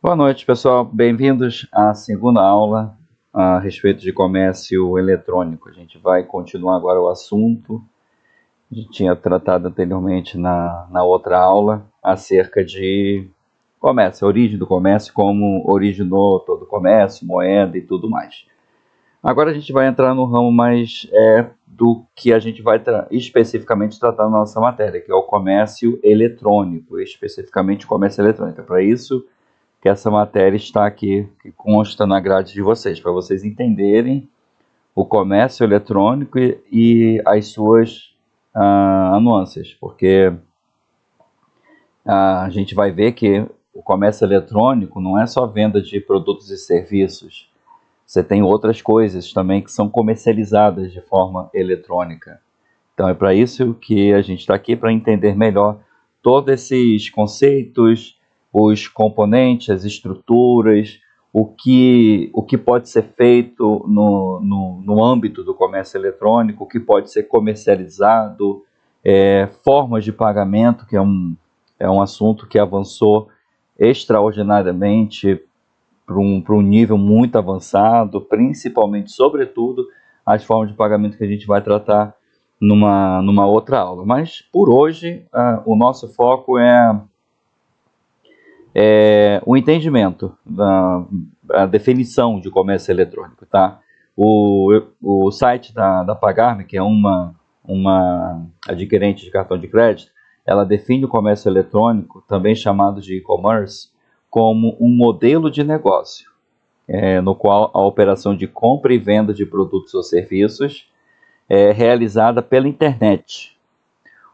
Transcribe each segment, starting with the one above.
Boa noite, pessoal. Bem-vindos à segunda aula a respeito de comércio eletrônico. A gente vai continuar agora o assunto. A gente tinha tratado anteriormente na outra aula acerca de comércio, a origem do comércio, como originou todo o comércio, moeda e tudo mais. Agora a gente vai entrar no ramo mais do que a gente vai especificamente tratar na nossa matéria, que é o comércio eletrônico, especificamente o comércio eletrônico. Para isso que essa matéria está aqui, que consta na grade de vocês, para vocês entenderem o comércio eletrônico e as suas nuances, porque a gente vai ver que o comércio eletrônico não é só venda de produtos e serviços, você tem outras coisas também que são comercializadas de forma eletrônica. Então é para isso que a gente está aqui, para entender melhor todos esses conceitos, os componentes, as estruturas, o que pode ser feito no âmbito do comércio eletrônico, o que pode ser comercializado, formas de pagamento, que é um assunto que avançou extraordinariamente para um nível muito avançado, principalmente, sobretudo, as formas de pagamento que a gente vai tratar numa outra aula. Mas, por hoje, o nosso foco é o entendimento a definição de comércio eletrônico, tá? O site da Pagar.me, que é uma adquirente de cartão de crédito, ela define o comércio eletrônico, também chamado de e-commerce, como um modelo de negócio, no qual a operação de compra e venda de produtos ou serviços é realizada pela internet,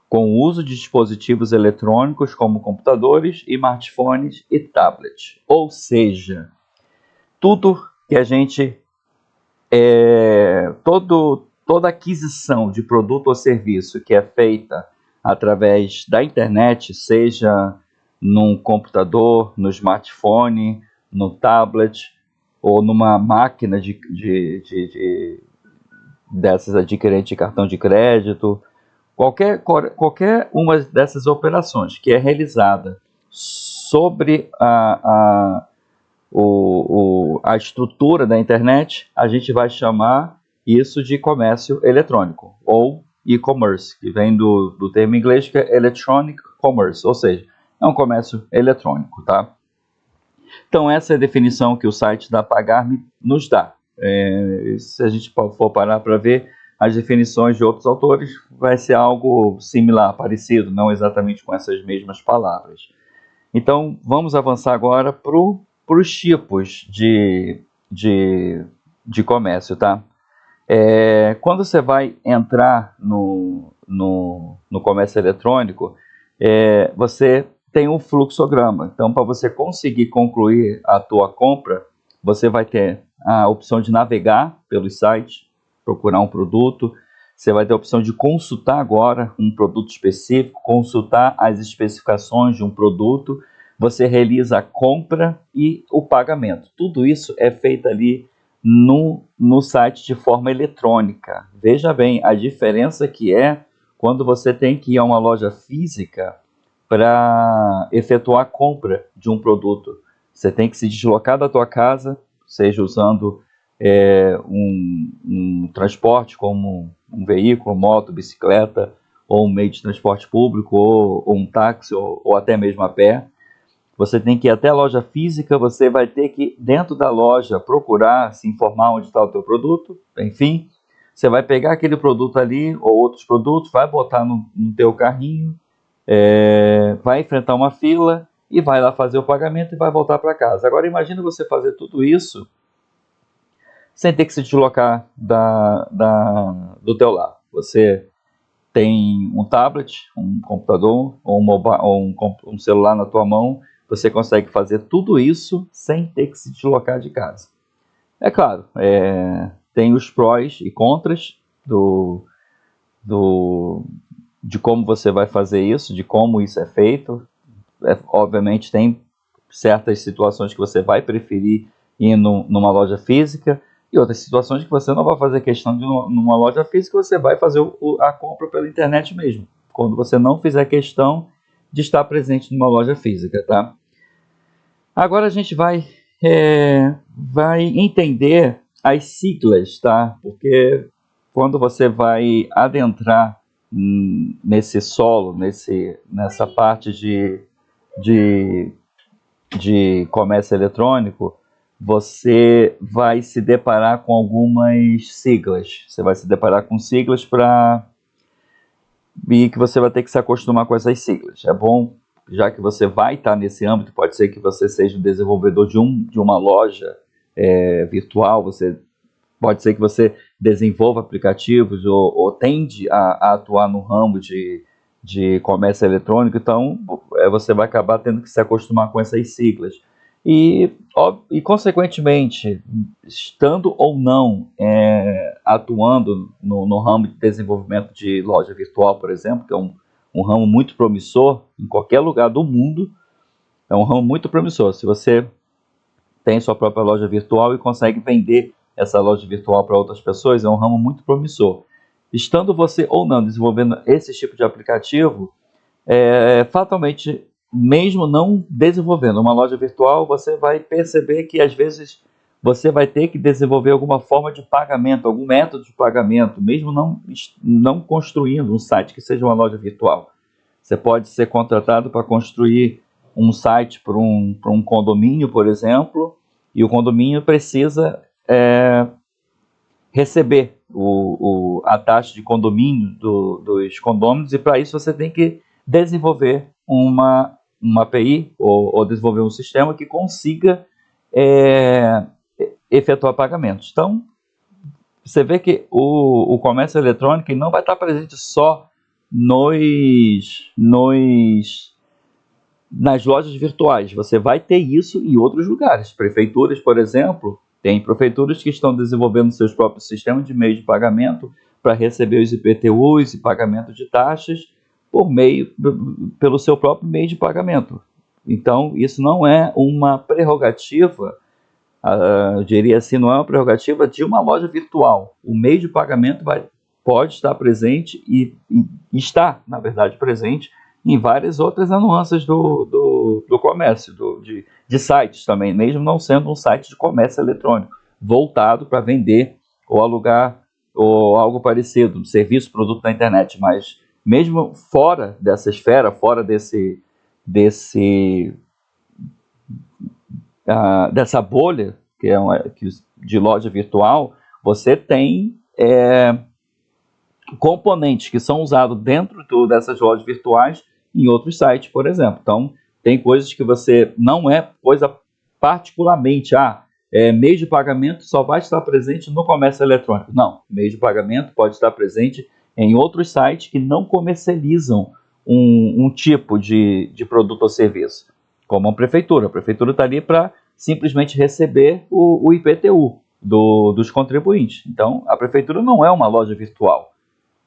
com o uso de dispositivos eletrônicos como computadores, smartphones e tablets. Ou seja, tudo que a gente... toda aquisição de produto ou serviço que é feita através da internet, seja num computador, no smartphone, no tablet ou numa máquina dessas adquirentes de cartão de crédito, qualquer uma dessas operações que é realizada sobre a estrutura da internet, a gente vai chamar isso de comércio eletrônico, ou e-commerce, que vem do termo inglês, que é electronic commerce, ou seja, é um comércio eletrônico, tá? Então essa é a definição que o site da Pagar.me nos dá. Se a gente for parar para ver as definições de outros autores, vai ser algo similar, parecido, não exatamente com essas mesmas palavras. Então vamos avançar agora para os tipos de comércio, tá? Quando você vai entrar no comércio eletrônico, você tem um fluxograma. Então, para você conseguir concluir a tua compra, você vai ter a opção de navegar pelo site, procurar um produto. Você vai ter a opção de consultar agora um produto específico, consultar as especificações de um produto. Você realiza a compra e o pagamento. Tudo isso é feito ali no site de forma eletrônica. Veja bem a diferença que é quando você tem que ir a uma loja física para efetuar a compra de um produto. Você tem que se deslocar da tua casa, seja usando um transporte como um veículo, moto, bicicleta, ou um meio de transporte público, ou um táxi, ou até mesmo a pé. Você tem que ir até a loja física, você vai ter que, dentro da loja, procurar, se informar onde está o teu produto, enfim. Você vai pegar aquele produto ali, ou outros produtos, vai botar no teu carrinho, vai enfrentar uma fila e vai lá fazer o pagamento e vai voltar para casa. Agora imagina você fazer tudo isso sem ter que se deslocar do teu lar. Você tem um tablet, um computador ou um celular na tua mão, você consegue fazer tudo isso sem ter que se deslocar de casa. É claro, tem os prós e contras de como você vai fazer isso, de como isso é feito. Obviamente tem certas situações que você vai preferir ir numa loja física e outras situações que você não vai fazer questão de ir numa loja física, você vai fazer a compra pela internet mesmo, quando você não fizer questão de estar presente numa loja física, tá? Agora a gente vai entender as siglas, tá? Porque quando você vai adentrar nesse solo, nessa parte de, de comércio eletrônico, você vai se deparar com algumas siglas. Você vai se deparar com siglas e que você vai ter que se acostumar com essas siglas. É bom, já que você vai estar nesse âmbito, pode ser que você seja um desenvolvedor de uma loja virtual, pode ser que você desenvolva aplicativos ou tende a atuar no ramo de comércio eletrônico, então você vai acabar tendo que se acostumar com essas siglas. E consequentemente, estando ou não atuando no ramo de desenvolvimento de loja virtual, por exemplo, que é um ramo muito promissor em qualquer lugar do mundo, é um ramo muito promissor. Se você tem sua própria loja virtual e consegue vender essa loja virtual para outras pessoas, é um ramo muito promissor. Estando você ou não desenvolvendo esse tipo de aplicativo, fatalmente, mesmo não desenvolvendo uma loja virtual, você vai perceber que às vezes você vai ter que desenvolver alguma forma de pagamento, algum método de pagamento, mesmo não construindo um site que seja uma loja virtual. Você pode ser contratado para construir um site para um condomínio, por exemplo, e o condomínio precisa receber a taxa de condomínio dos condôminos, e para isso você tem que desenvolver uma API ou desenvolver um sistema que consiga efetuar pagamentos. Então, você vê que o comércio eletrônico não vai estar presente só nas lojas virtuais. Você vai ter isso em outros lugares. Prefeituras, por exemplo, tem prefeituras que estão desenvolvendo seus próprios sistemas de meio de pagamento para receber os IPTUs e pagamento de taxas pelo seu próprio meio de pagamento. Então, isso não é uma prerrogativa, eu diria assim, não é uma prerrogativa de uma loja virtual. O meio de pagamento pode estar presente e está, na verdade, presente em várias outras nuances do comércio, de sites também, mesmo não sendo um site de comércio eletrônico, voltado para vender ou alugar ou algo parecido, um serviço, produto na internet, mas mesmo fora dessa esfera, fora dessa bolha de loja virtual, você tem componentes que são usados dentro dessas lojas virtuais em outros sites, por exemplo. Então, tem coisas que você não é coisa particularmente, meio de pagamento só vai estar presente no comércio eletrônico. Não, meio de pagamento pode estar presente em outros sites que não comercializam um tipo de produto ou serviço, como a prefeitura. A prefeitura está ali para simplesmente receber o IPTU dos contribuintes. Então, a prefeitura não é uma loja virtual.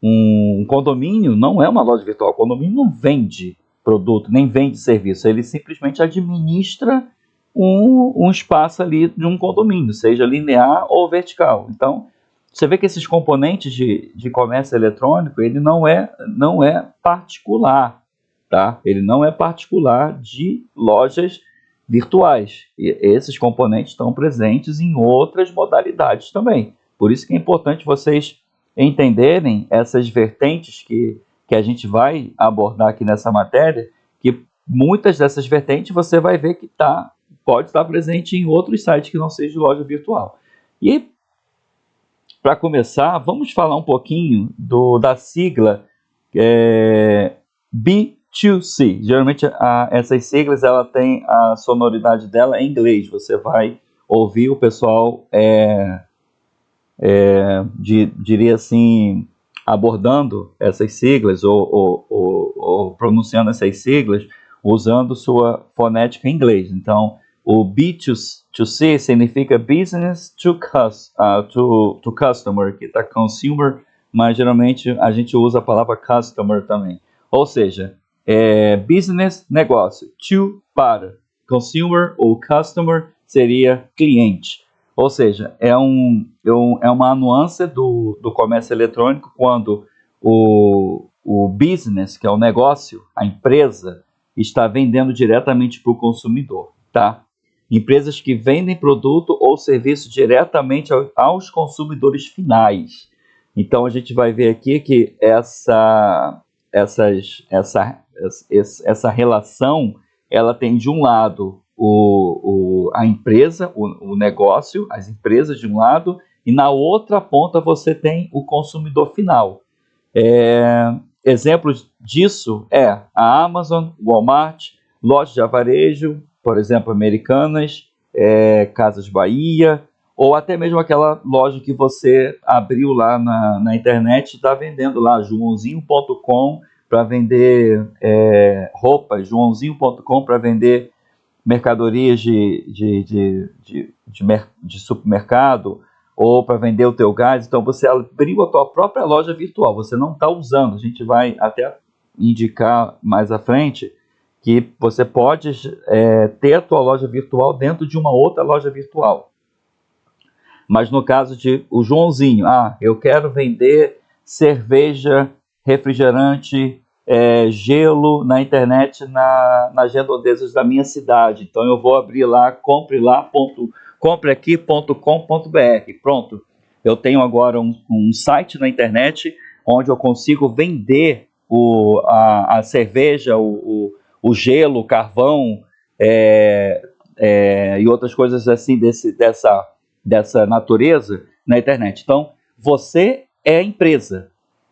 Um condomínio não é uma loja virtual. O condomínio não vende produto, nem vende serviço. Ele simplesmente administra um espaço ali de um condomínio, seja linear ou vertical. Então, você vê que esses componentes de comércio eletrônico, ele não é particular, tá? Ele não é particular de lojas virtuais. E esses componentes estão presentes em outras modalidades também. Por isso que é importante vocês entenderem essas vertentes que a gente vai abordar aqui nessa matéria, que muitas dessas vertentes você vai ver que pode estar presente em outros sites que não seja de loja virtual. E, para começar, vamos falar um pouquinho da sigla B2C. Geralmente, essas siglas ela tem a sonoridade dela em inglês. Você vai ouvir o pessoal diria assim, abordando essas siglas ou pronunciando essas siglas usando sua fonética em inglês. Então, o B2C significa Business to Customer, que está Consumer, mas geralmente a gente usa a palavra Customer também. Ou seja, Business, negócio, to, para, Consumer ou Customer seria cliente. Ou seja, é uma nuance do comércio eletrônico quando o business, que é o negócio, a empresa, está vendendo diretamente para o consumidor, tá? empresas que vendem produto ou serviço diretamente aos consumidores finais. Então a gente vai ver aqui que essa relação, ela tem de um lado a empresa, o negócio, as empresas de um lado, e na outra ponta você tem o consumidor final. Exemplos disso é a Amazon, Walmart, lojas de varejo, por exemplo, Americanas, Casas Bahia, ou até mesmo aquela loja que você abriu lá na internet e está vendendo lá, joãozinho.com, para vender roupas, joãozinho.com para vender mercadorias de supermercado, ou para vender o teu gás. Então você abriu a tua própria loja virtual, você não está usando. A gente vai até indicar mais à frente que você pode ter a tua loja virtual dentro de uma outra loja virtual. Mas no caso de o Joãozinho, eu quero vender cerveja, refrigerante, gelo na internet nas redondezas da minha cidade. Então eu vou abrir lá, compreaqui.com.br. Pronto, eu tenho agora um site na internet onde eu consigo vender a cerveja, o gelo, o carvão e outras coisas assim dessa natureza na internet. Então, você é a empresa.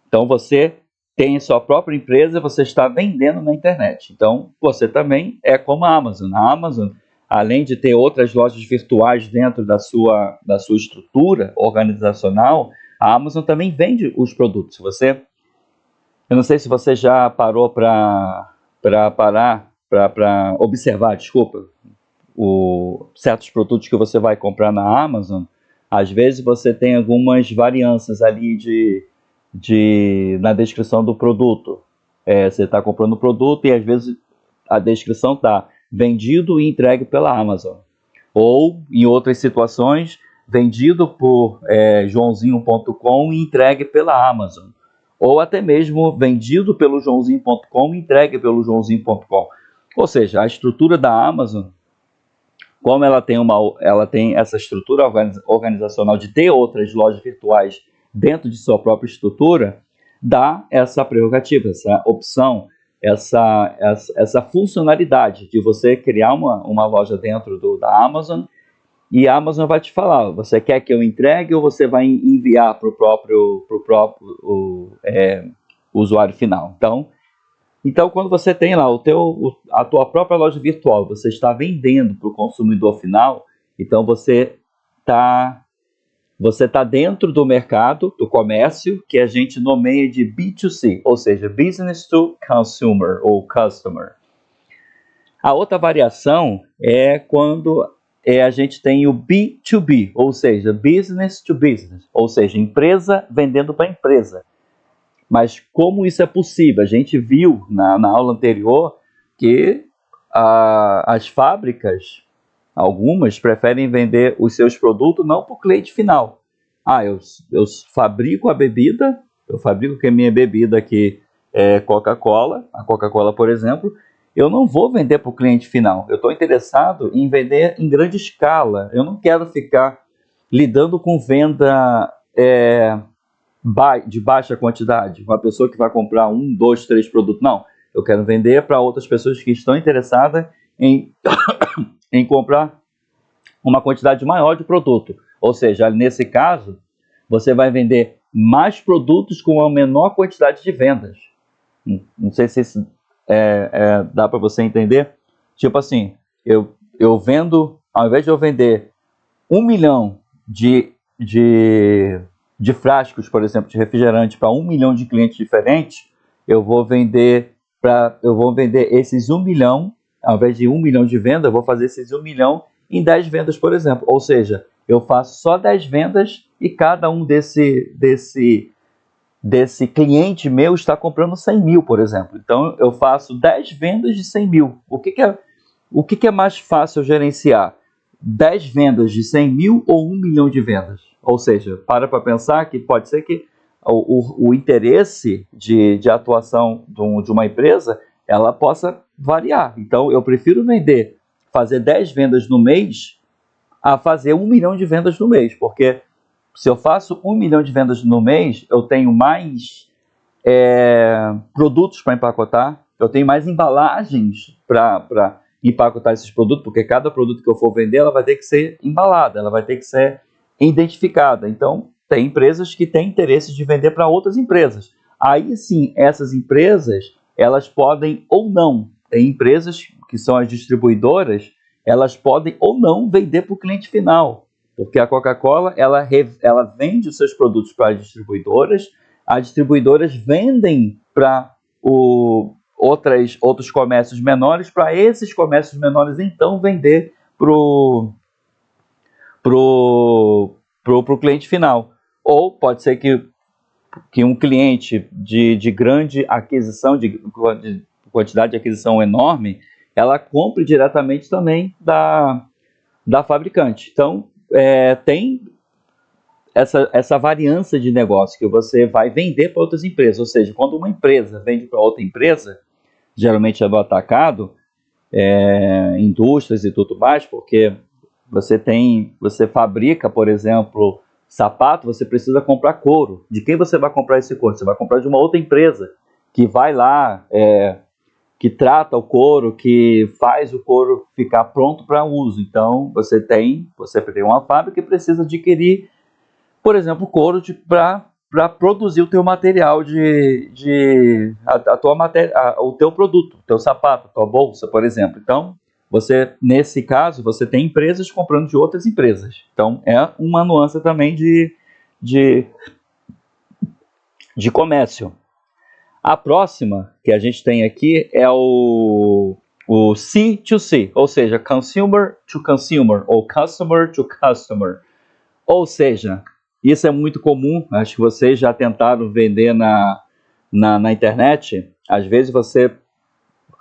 Então, você tem a sua própria empresa, você está vendendo na internet. Então, você também é como a Amazon. A Amazon, além de ter outras lojas virtuais dentro da sua estrutura organizacional, a Amazon também vende os produtos. Eu não sei se você já parou para observar, certos produtos que você vai comprar na Amazon. Às vezes você tem algumas variâncias ali na descrição do produto. Você está comprando o produto e às vezes a descrição está vendido e entregue pela Amazon. Ou, em outras situações, vendido por joãozinho.com e entregue pela Amazon. Ou até mesmo vendido pelo joãozinho.com e entregue pelo joãozinho.com. Ou seja, a estrutura da Amazon, como ela tem essa estrutura organizacional de ter outras lojas virtuais dentro de sua própria estrutura, dá essa prerrogativa, essa opção, essa funcionalidade de você criar uma loja dentro da Amazon, e a Amazon vai te falar, você quer que eu entregue ou você vai enviar para o próprio usuário final. Então, quando você tem lá a tua própria loja virtual, você está vendendo para o consumidor final, então você tá dentro do mercado, do comércio, que a gente nomeia de B2C, ou seja, Business to Consumer ou Customer. A outra variação é quando a gente tem o B2B, ou seja, Business to Business, ou seja, empresa vendendo para empresa. Mas como isso é possível? A gente viu na aula anterior que as fábricas, algumas, preferem vender os seus produtos não para o cliente final. Eu fabrico a bebida, eu fabrico que a minha bebida aqui é Coca-Cola, a Coca-Cola, por exemplo, eu não vou vender para o cliente final. Eu estou interessado em vender em grande escala. Eu não quero ficar lidando com venda de baixa quantidade. Uma pessoa que vai comprar 1, 2, 3 produtos. Não, eu quero vender para outras pessoas que estão interessadas em comprar uma quantidade maior de produto. Ou seja, nesse caso, você vai vender mais produtos com uma menor quantidade de vendas. Não sei se isso dá para você entender. Tipo assim, eu vendo, ao invés de eu vender 1 milhão de frascos, por exemplo, de refrigerante para 1 milhão de clientes diferentes, eu vou vender esses 1 milhão, ao invés de 1 milhão de vendas, eu vou fazer esses 1 milhão em 10 vendas, por exemplo. Ou seja, eu faço só 10 vendas e cada um desse cliente meu está comprando 100 mil, por exemplo. Então, eu faço 10 vendas de 100 mil. O que é mais fácil gerenciar? 10 vendas de 100 mil ou 1 milhão de vendas? Ou seja, para pensar que pode ser que o interesse de atuação de uma empresa, ela possa variar. Então, eu prefiro fazer 10 vendas no mês a fazer 1 milhão de vendas no mês, porque se eu faço 1 milhão de vendas no mês, eu tenho mais produtos para empacotar, eu tenho mais embalagens para empacotar esses produtos, porque cada produto que eu for vender, ela vai ter que ser embalada, ela vai ter que ser identificada. Então, tem empresas que têm interesse de vender para outras empresas. Aí sim, essas empresas, elas podem ou não, tem empresas que são as distribuidoras, elas podem ou não vender para o cliente final, porque a Coca-Cola, ela vende os seus produtos para as distribuidoras vendem para outros comércios menores, para esses comércios menores então vender para o cliente final. Ou pode ser que um cliente de grande aquisição, de quantidade de aquisição enorme, ela compre diretamente também da fabricante. Então, tem essa variância de negócio que você vai vender para outras empresas. Ou seja, quando uma empresa vende para outra empresa, geralmente é do atacado, indústrias e tudo mais, porque você fabrica, por exemplo, sapato, você precisa comprar couro. De quem você vai comprar esse couro? Você vai comprar de uma outra empresa que vai lá, que trata o couro, que faz o couro ficar pronto para uso. Então, você tem uma fábrica que precisa adquirir, por exemplo, couro para produzir o teu material o teu produto, o teu sapato, a tua bolsa, por exemplo. Então, nesse caso, você tem empresas comprando de outras empresas. Então, é uma nuance também de comércio. A próxima que a gente tem aqui é o C2C, ou seja, Consumer to Consumer, ou Customer to Customer. Ou seja, isso é muito comum, acho que vocês já tentaram vender na internet. Às vezes você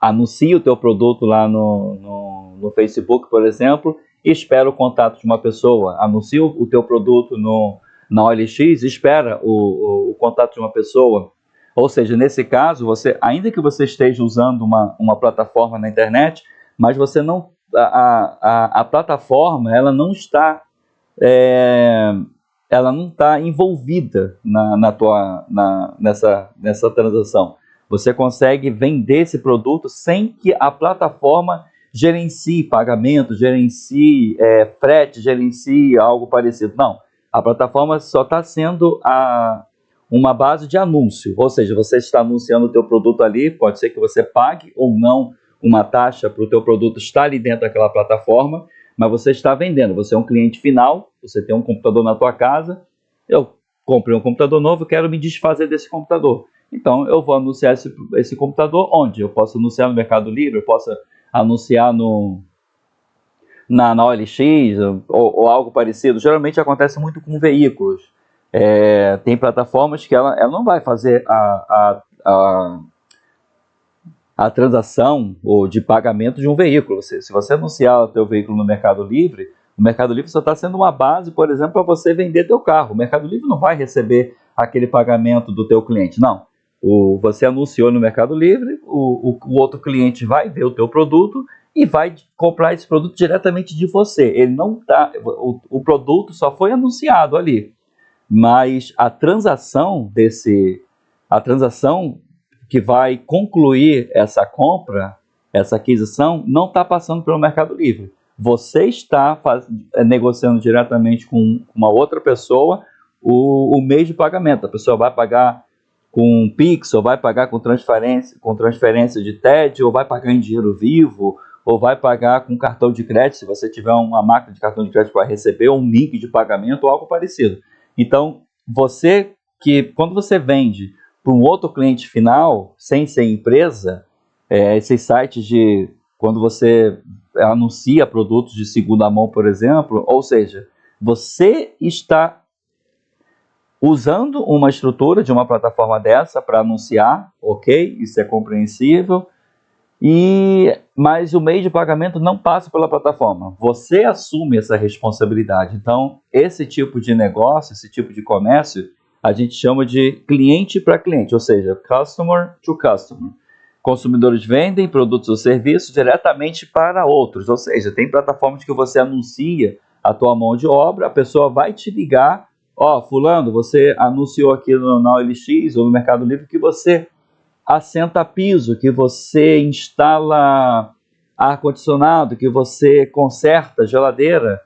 anuncia o teu produto lá no Facebook, por exemplo, e espera o contato de uma pessoa. Anuncia o teu produto na OLX, espera o contato de uma pessoa. Ou seja, nesse caso, ainda que você esteja usando uma plataforma na internet, mas você não, a plataforma ela não está envolvida nessa transação. Você consegue vender esse produto sem que a plataforma gerencie pagamento, gerencie frete, gerencie algo parecido. Não, a plataforma só está sendo uma base de anúncio, ou seja, você está anunciando o teu produto ali, pode ser que você pague ou não uma taxa para o teu produto estar ali dentro daquela plataforma, mas você está vendendo, você é um cliente final, você tem um computador na tua casa, eu comprei um computador novo, quero me desfazer desse computador. Então, eu vou anunciar esse computador onde? Eu posso anunciar no Mercado Livre, eu posso anunciar na OLX ou algo parecido. Geralmente acontece muito com veículos. Tem plataformas que ela não vai fazer a transação ou de pagamento de um veículo. Se você anunciar o teu veículo no Mercado Livre, o Mercado Livre só está sendo uma base, por exemplo, para você vender teu carro. O Mercado Livre não vai receber aquele pagamento do teu cliente, não. Você anunciou no Mercado Livre, o outro cliente vai ver o teu produto e vai comprar esse produto diretamente de você. Ele não tá, o produto só foi anunciado ali, mas a transação que vai concluir essa compra, essa aquisição, não está passando pelo Mercado Livre. Você está negociando diretamente com uma outra pessoa o meio de pagamento. A pessoa vai pagar com Pix, ou vai pagar com transferência de TED, ou vai pagar em dinheiro vivo, ou vai pagar com cartão de crédito, se você tiver uma máquina de cartão de crédito para receber, ou um link de pagamento, ou algo parecido. Então, quando você vende para um outro cliente final, sem ser empresa, esses sites quando você anuncia produtos de segunda mão, por exemplo, ou seja, você está usando uma estrutura de uma plataforma dessa para anunciar, ok, isso é compreensível, mas o meio de pagamento não passa pela plataforma. Você assume essa responsabilidade. Então, esse tipo de negócio, esse tipo de comércio, a gente chama de cliente para cliente, ou seja, customer to customer. consumidores vendem produtos ou serviços diretamente para outros, ou seja, tem plataformas que você anuncia a tua mão de obra, a pessoa vai te ligar, ó, fulano, você anunciou aqui na OLX ou no Mercado Livre que você assenta piso, que você instala ar-condicionado, que você conserta geladeira.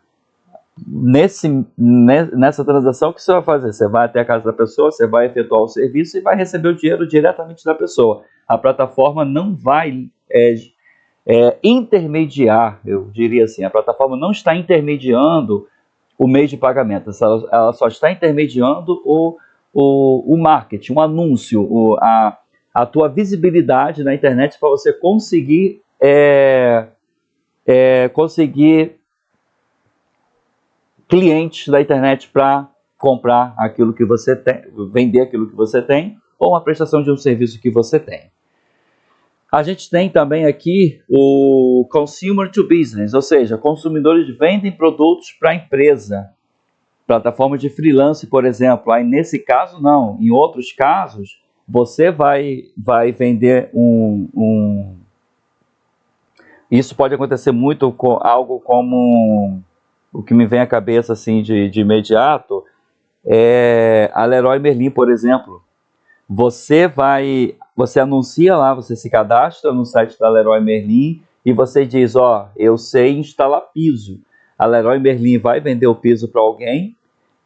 Nessa transação, o que você vai fazer? Você vai até a casa da pessoa, você vai efetuar o serviço e vai receber o dinheiro diretamente da pessoa. A plataforma não vai intermediar, eu diria assim, a plataforma não está intermediando o meio de pagamento, ela só está intermediando o marketing, o anúncio, a tua visibilidade na internet para você conseguir clientes da internet para comprar aquilo que você tem, vender aquilo que você tem, ou uma prestação de um serviço que você tem. A gente tem também aqui o Consumer to Business, ou seja, consumidores vendem produtos para a empresa. Plataformas de freelance, por exemplo. Aí nesse caso não, em outros casos, você vai vender Isso pode acontecer muito com algo como... O que me vem à cabeça assim de imediato é a Leroy Merlin, por exemplo. Você anuncia lá, você se cadastra no site da Leroy Merlin e você diz, ó, eu sei instalar piso. A Leroy Merlin vai vender o piso para alguém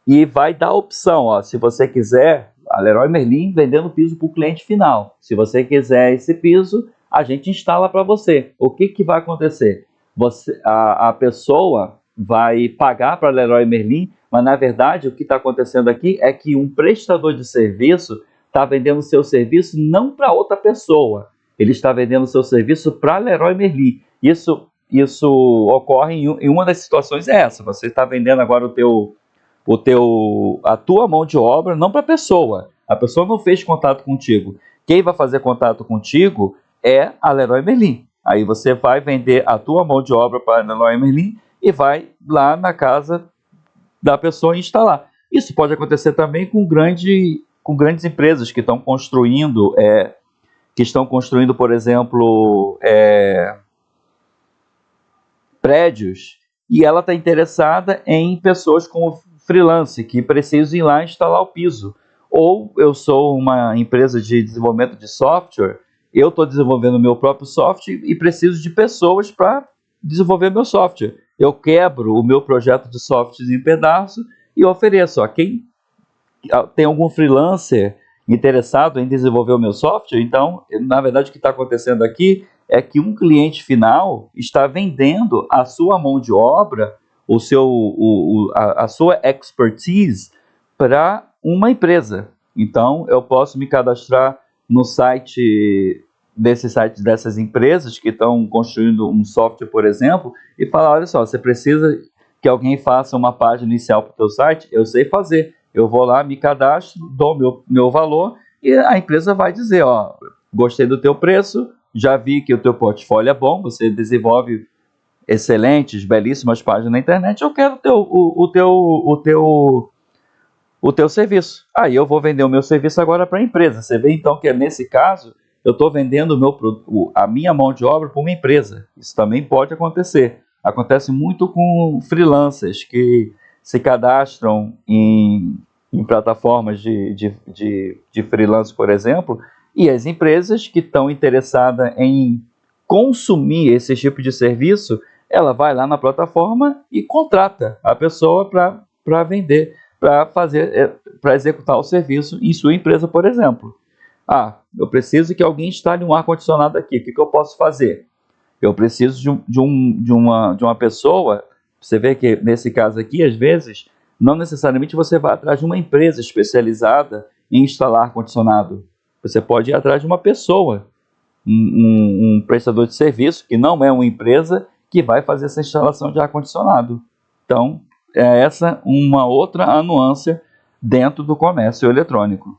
e vai dar a opção, ó, se você quiser, a Leroy Merlin vendendo piso para o cliente final. Se você quiser esse piso, a gente instala para você. O que vai acontecer? A pessoa vai pagar para a Leroy Merlin, mas na verdade o que está acontecendo aqui é que um prestador de serviço está vendendo seu serviço não para outra pessoa, ele está vendendo seu serviço para a Leroy Merlin. Isso ocorre em uma das situações essa, você está vendendo agora a tua mão de obra não para a pessoa não fez contato contigo, quem vai fazer contato contigo é a Leroy Merlin. Aí você vai vender a tua mão de obra para a Leroy Merlin e vai lá na casa da pessoa instalar. Isso pode acontecer também com grandes empresas que estão construindo, por exemplo, prédios, e ela está interessada em pessoas como freelance, que precisam ir lá instalar o piso. Ou eu sou uma empresa de desenvolvimento de software, eu estou desenvolvendo o meu próprio software e preciso de pessoas para desenvolver meu software. Eu quebro o meu projeto de software em pedaço e ofereço a quem tem algum freelancer interessado em desenvolver o meu software. Então, na verdade, o que está acontecendo aqui é que um cliente final está vendendo a sua mão de obra, a sua expertise para uma empresa. Então, eu posso me cadastrar no site dessas empresas que estão construindo um software, por exemplo, e falar, olha só, você precisa que alguém faça uma página inicial para o teu site? Eu sei fazer. Eu vou lá, me cadastro, dou meu valor e a empresa vai dizer, ó, gostei do teu preço, já vi que o teu portfólio é bom, você desenvolve excelentes, belíssimas páginas na internet, eu quero o teu serviço. Aí eu vou vender o meu serviço agora para a empresa. Você vê então que nesse caso eu estou vendendo a minha mão de obra para uma empresa. Isso também pode acontecer. Acontece muito com freelancers que se cadastram em plataformas de freelance, por exemplo, e as empresas que estão interessadas em consumir esse tipo de serviço, ela vai lá na plataforma e contrata a pessoa para vender, para executar o serviço em sua empresa, por exemplo. Ah, eu preciso que alguém instale um ar-condicionado aqui, o que eu posso fazer? Eu preciso de uma pessoa. Você vê que nesse caso aqui, às vezes, não necessariamente você vai atrás de uma empresa especializada em instalar ar-condicionado. Você pode ir atrás de uma pessoa, um prestador de serviço, que não é uma empresa, que vai fazer essa instalação de ar-condicionado. Então, é essa uma outra nuance dentro do comércio eletrônico.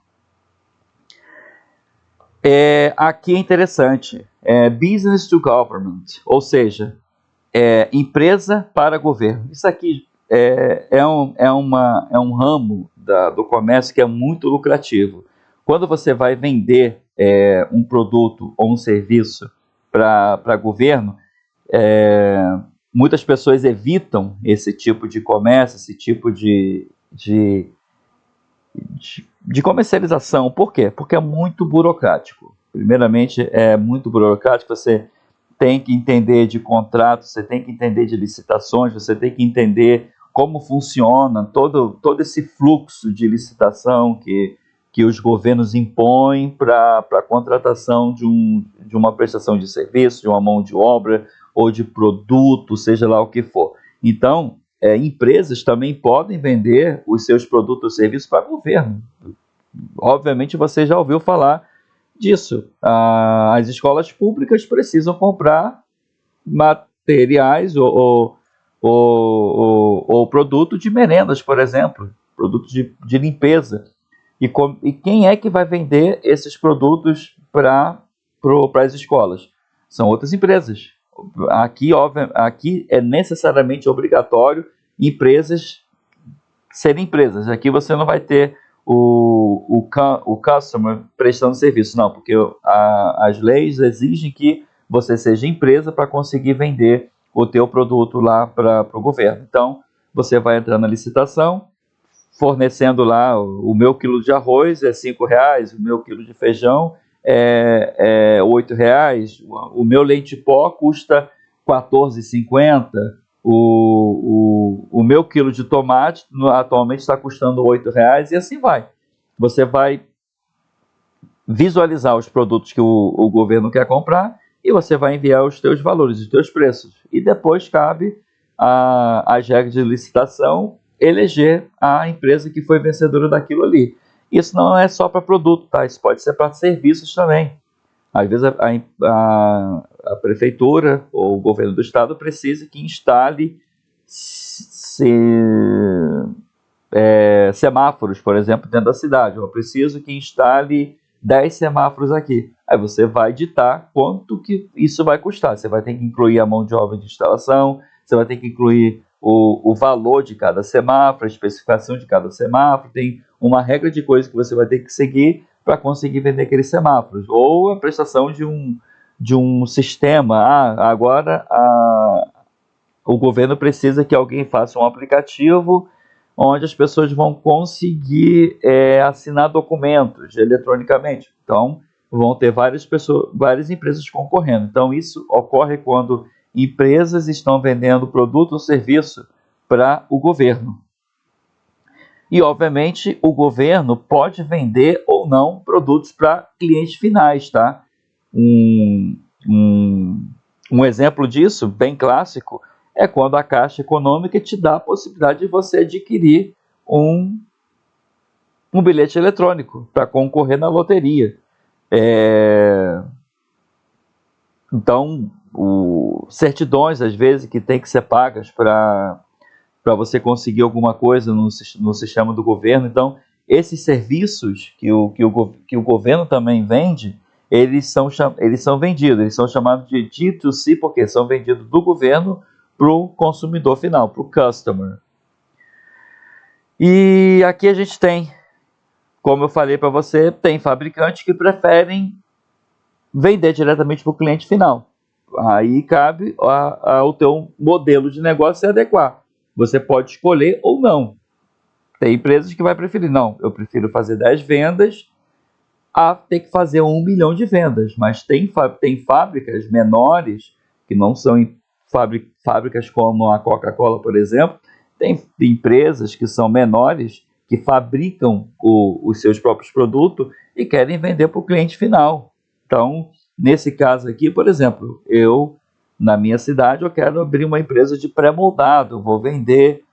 Aqui é interessante, business to government, ou seja, empresa para governo. Isso aqui é um ramo do comércio que é muito lucrativo. Quando você vai vender um produto ou um serviço para governo, muitas pessoas evitam esse tipo de comércio, esse tipo de comercialização. Por quê? Porque é muito burocrático. Primeiramente, é muito burocrático. Você tem que entender de contratos, você tem que entender de licitações, você tem que entender como funciona todo esse fluxo de licitação que os governos impõem para a contratação de uma prestação de serviço, de uma mão de obra ou de produto, seja lá o que for. Então, empresas também podem vender os seus produtos ou serviços para o governo. Obviamente você já ouviu falar disso. As escolas públicas precisam comprar materiais ou produto de merendas, por exemplo, produtos de limpeza. E quem é que vai vender esses produtos para as escolas? São outras empresas. Aqui é necessariamente obrigatório empresas serem empresas. Aqui você não vai ter o customer prestando serviço, não, porque as leis exigem que você seja empresa para conseguir vender o teu produto lá para o governo. Então, você vai entrar na licitação, fornecendo lá o meu quilo de arroz é R$5, o meu quilo de feijão é R$8, o meu leite pó custa R$14,50, o meu quilo de tomate atualmente está custando R$8 e assim vai. Você vai visualizar os produtos que o governo quer comprar e você vai enviar os teus valores, os teus preços. E depois cabe às regras de licitação eleger a empresa que foi vencedora daquilo ali. Isso não é só para produto, tá? Isso pode ser para serviços também. Às vezes a prefeitura ou o governo do estado precisa que instale semáforos, por exemplo, dentro da cidade. Eu preciso que instale 10 semáforos aqui. Aí você vai ditar quanto que isso vai custar. Você vai ter que incluir a mão de obra de instalação, você vai ter que incluir o valor de cada semáforo, a especificação de cada semáforo. Tem uma regra de coisas que você vai ter que seguir para conseguir vender aqueles semáforos. Ou a prestação de um sistema. Agora o governo precisa que alguém faça um aplicativo onde as pessoas vão conseguir assinar documentos eletronicamente. Então, vão ter várias empresas concorrendo. Então, isso ocorre quando empresas estão vendendo produto ou serviço para o governo. E, obviamente, o governo pode vender ou não produtos para clientes finais, tá? Um exemplo disso, bem clássico, é quando a Caixa Econômica te dá a possibilidade de você adquirir um bilhete eletrônico para concorrer na loteria. Então, certidões, às vezes, que tem que ser pagas para você conseguir alguma coisa no sistema do governo. Então, esses serviços que o governo também vende, eles são vendidos, eles são chamados de D2C, porque são vendidos do governo para o consumidor final, para o customer. E aqui a gente tem, como eu falei para você, tem fabricantes que preferem vender diretamente para o cliente final. Aí cabe ao teu modelo de negócio se adequar. Você pode escolher ou não. Tem empresas que vai preferir, não, eu prefiro fazer 10 vendas a ter que fazer 1 milhão de vendas. Mas tem fábricas menores, que não são fábricas como a Coca-Cola, por exemplo. Tem empresas que são menores, que fabricam os seus próprios produtos e querem vender para o cliente final. Então, nesse caso aqui, por exemplo, na minha cidade, eu quero abrir uma empresa de pré-moldado. Vou vender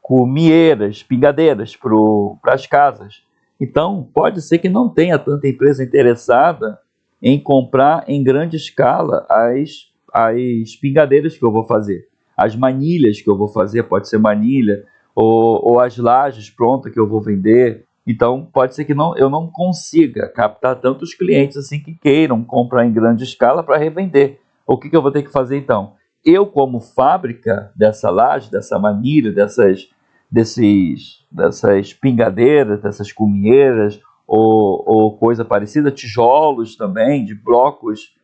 cumieiras, pingadeiras para as casas. Então, pode ser que não tenha tanta empresa interessada em comprar em grande escala as pingadeiras que eu vou fazer. As manilhas que eu vou fazer, pode ser manilha, ou as lajes prontas que eu vou vender. Então, pode ser que eu não consiga captar tantos clientes assim que queiram comprar em grande escala para revender. O que eu vou ter que fazer então? Eu, como fábrica dessa laje, dessa manilha, dessas pingadeiras, dessas cumieiras, ou coisa parecida, tijolos também, de blocos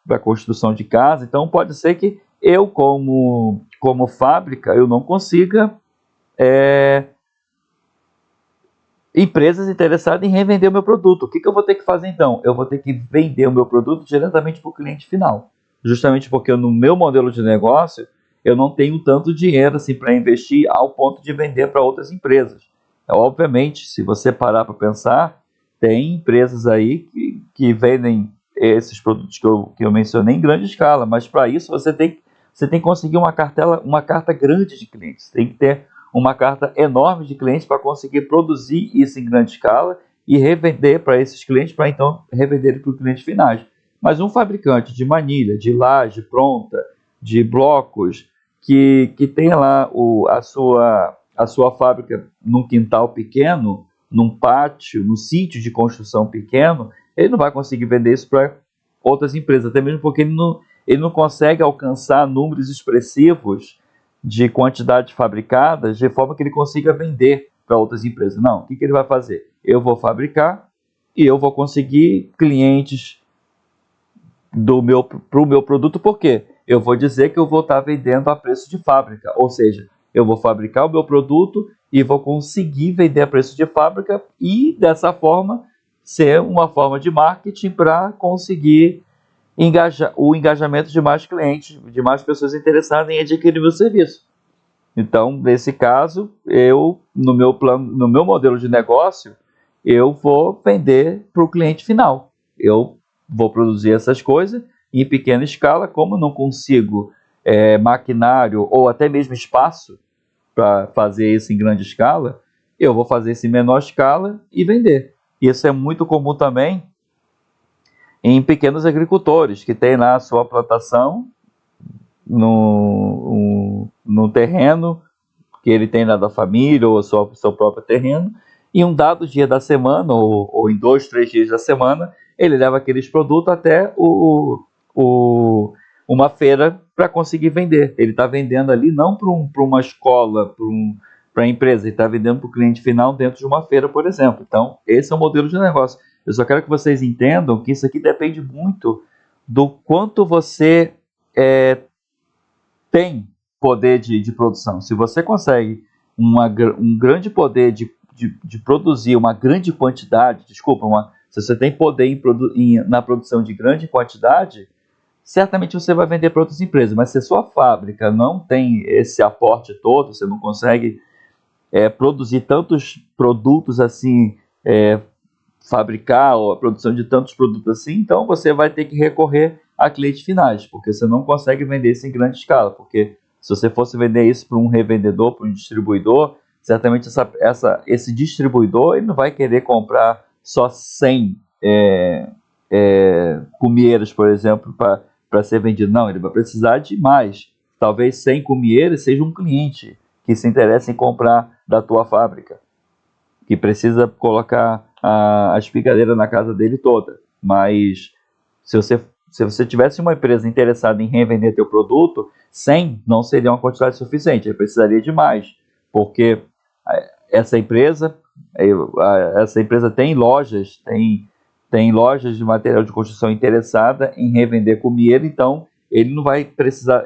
para construção de casa. Então pode ser que eu, como fábrica, eu não consiga empresas interessadas em revender o meu produto. O que eu vou ter que fazer então? Eu vou ter que vender o meu produto diretamente para o cliente final. Justamente porque no meu modelo de negócio, eu não tenho tanto dinheiro assim para investir ao ponto de vender para outras empresas. Obviamente, se você parar para pensar, tem empresas aí que vendem esses produtos que eu mencionei em grande escala, mas para isso você tem que conseguir uma carta grande de clientes. Você tem que ter uma carta enorme de clientes para conseguir produzir isso em grande escala e revender para esses clientes, para então revender para os clientes finais. Mas um fabricante de manilha, de laje pronta, de blocos, que tenha lá a sua fábrica num quintal pequeno, num pátio, num sítio de construção pequeno, ele não vai conseguir vender isso para outras empresas, até mesmo porque ele não consegue alcançar números expressivos de quantidades fabricadas de forma que ele consiga vender para outras empresas. Não, o que ele vai fazer? Eu vou fabricar e eu vou conseguir clientes para o meu produto, porque eu vou dizer que eu vou estar vendendo a preço de fábrica, ou seja, eu vou fabricar o meu produto e vou conseguir vender a preço de fábrica e dessa forma ser uma forma de marketing para conseguir o engajamento de mais clientes, de mais pessoas interessadas em adquirir meu serviço. Então, nesse caso, no meu modelo de negócio, eu vou vender para o cliente final. Eu vou produzir essas coisas em pequena escala, como não consigo maquinário ou até mesmo espaço para fazer isso em grande escala, eu vou fazer isso em menor escala e vender. Isso é muito comum também em pequenos agricultores, que têm lá a sua plantação no terreno que ele tem lá da família ou seu próprio terreno, e um dado dia da semana, ou em 2, 3 dias da semana, ele leva aqueles produtos até uma feira para conseguir vender. Ele está vendendo ali não para uma escola, para a empresa, ele está vendendo para o cliente final dentro de uma feira, por exemplo. Então, esse é o modelo de negócio. Eu só quero que vocês entendam que isso aqui depende muito do quanto você tem poder de produção. Se você consegue um grande poder de produzir uma grande quantidade, se você tem poder na produção de grande quantidade, certamente você vai vender para outras empresas. Mas se a sua fábrica não tem esse aporte todo, você não consegue produzir tantos produtos assim, fabricar a produção de tantos produtos assim, então você vai ter que recorrer a clientes finais, porque você não consegue vender isso em grande escala, porque se você fosse vender isso para um revendedor, para um distribuidor, certamente esse distribuidor ele não vai querer comprar só 100 cumieiras, por exemplo, para ser vendido. Não, ele vai precisar de mais. Talvez 100 cumieiras seja um cliente que se interessa em comprar da tua fábrica, que precisa colocar a espigadeira na casa dele toda. Mas se você tivesse uma empresa interessada em revender teu produto, 100 não seria uma quantidade suficiente, ele precisaria de mais, porque essa empresa tem lojas, tem lojas de material de construção interessada em revender cumieiro, então ele não vai precisar,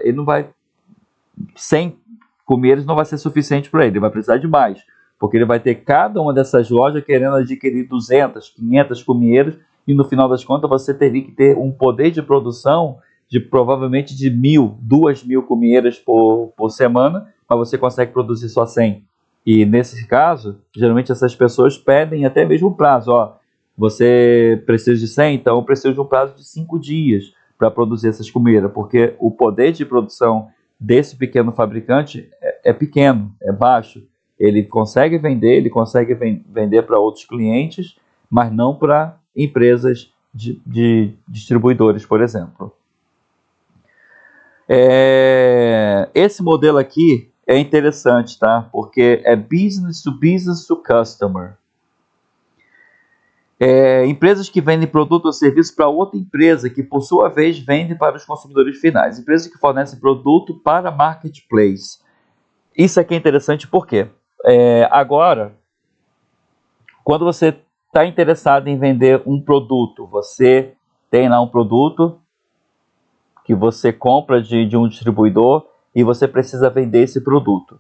100 cumieiros não vai ser suficiente para ele vai precisar de mais, porque ele vai ter cada uma dessas lojas querendo adquirir 200, 500 cumieiros, e no final das contas você teria que ter um poder de produção de provavelmente de 1.000, 2.000 cumieiras por semana, mas você consegue produzir só 100. E nesse caso, geralmente essas pessoas pedem até mesmo um prazo. Você precisa de 100, então eu preciso de um prazo de 5 dias para produzir essas cumieiras, porque o poder de produção desse pequeno fabricante é pequeno, é baixo. Ele consegue vender para outros clientes, mas não para empresas de distribuidores, por exemplo. Esse modelo aqui é interessante, tá? Porque é business to customer. Empresas que vendem produto ou serviço para outra empresa, que por sua vez vende para os consumidores finais. Empresas que fornecem produto para marketplace. Isso aqui é interessante porque agora, quando você está interessado em vender um produto, você tem lá um produto que você compra de um distribuidor e você precisa vender esse produto.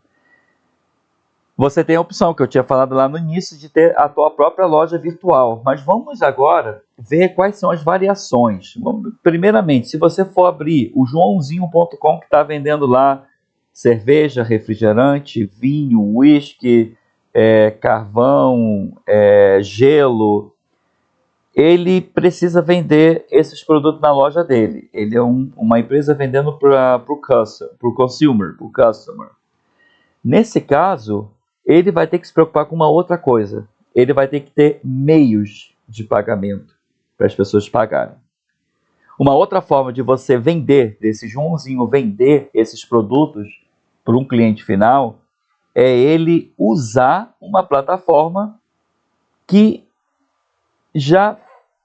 Você tem a opção, que eu tinha falado lá no início, de ter a tua própria loja virtual. Mas vamos agora ver quais são as variações. Primeiramente, se você for abrir o joãozinho.com, que está vendendo lá cerveja, refrigerante, vinho, uísque, carvão, gelo, ele precisa vender esses produtos na loja dele. Ele é uma empresa vendendo para o consumer, para o customer. Nesse caso, ele vai ter que se preocupar com uma outra coisa. Ele vai ter que ter meios de pagamento para as pessoas pagarem. Uma outra forma de você vender, desse Joãozinho vender esses produtos para um cliente final, é ele usar uma plataforma que já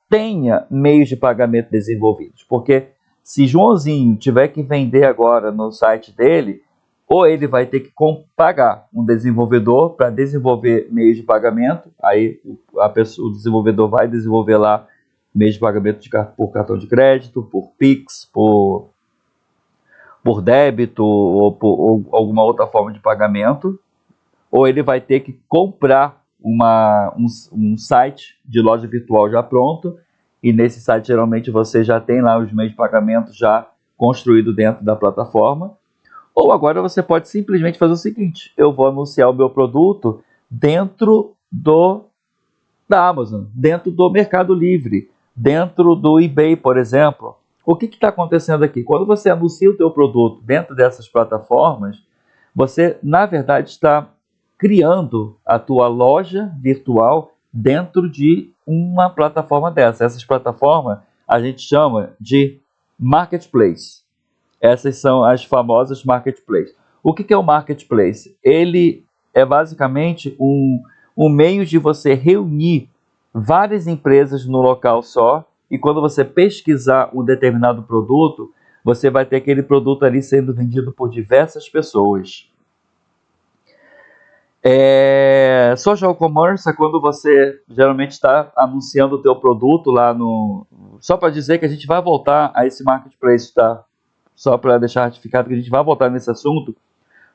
tenha meios de pagamento desenvolvidos. Porque se Joãozinho tiver que vender agora no site dele, ou ele vai ter que pagar um desenvolvedor para desenvolver meios de pagamento, aí o desenvolvedor vai desenvolver lá meios de pagamento por cartão de crédito, por Pix, por débito ou alguma outra forma de pagamento, ou ele vai ter que comprar um site de loja virtual já pronto, e nesse site geralmente você já tem lá os meios de pagamento já construído dentro da plataforma. Ou agora você pode simplesmente fazer o seguinte: eu vou anunciar o meu produto dentro da Amazon, dentro do Mercado Livre, dentro do eBay, por exemplo. O que está acontecendo aqui? Quando você anuncia o teu produto dentro dessas plataformas, você, na verdade, está criando a tua loja virtual dentro de uma plataforma dessa. Essas plataformas a gente chama de marketplace. Essas são as famosas marketplace. O que é o marketplace? Ele é basicamente um meio de você reunir várias empresas no local só, e quando você pesquisar um determinado produto, você vai ter aquele produto ali sendo vendido por diversas pessoas. Social commerce é quando você geralmente está anunciando o teu produto lá no... Só para dizer que a gente vai voltar a esse marketplace, tá? Só para deixar ratificado que a gente vai voltar nesse assunto,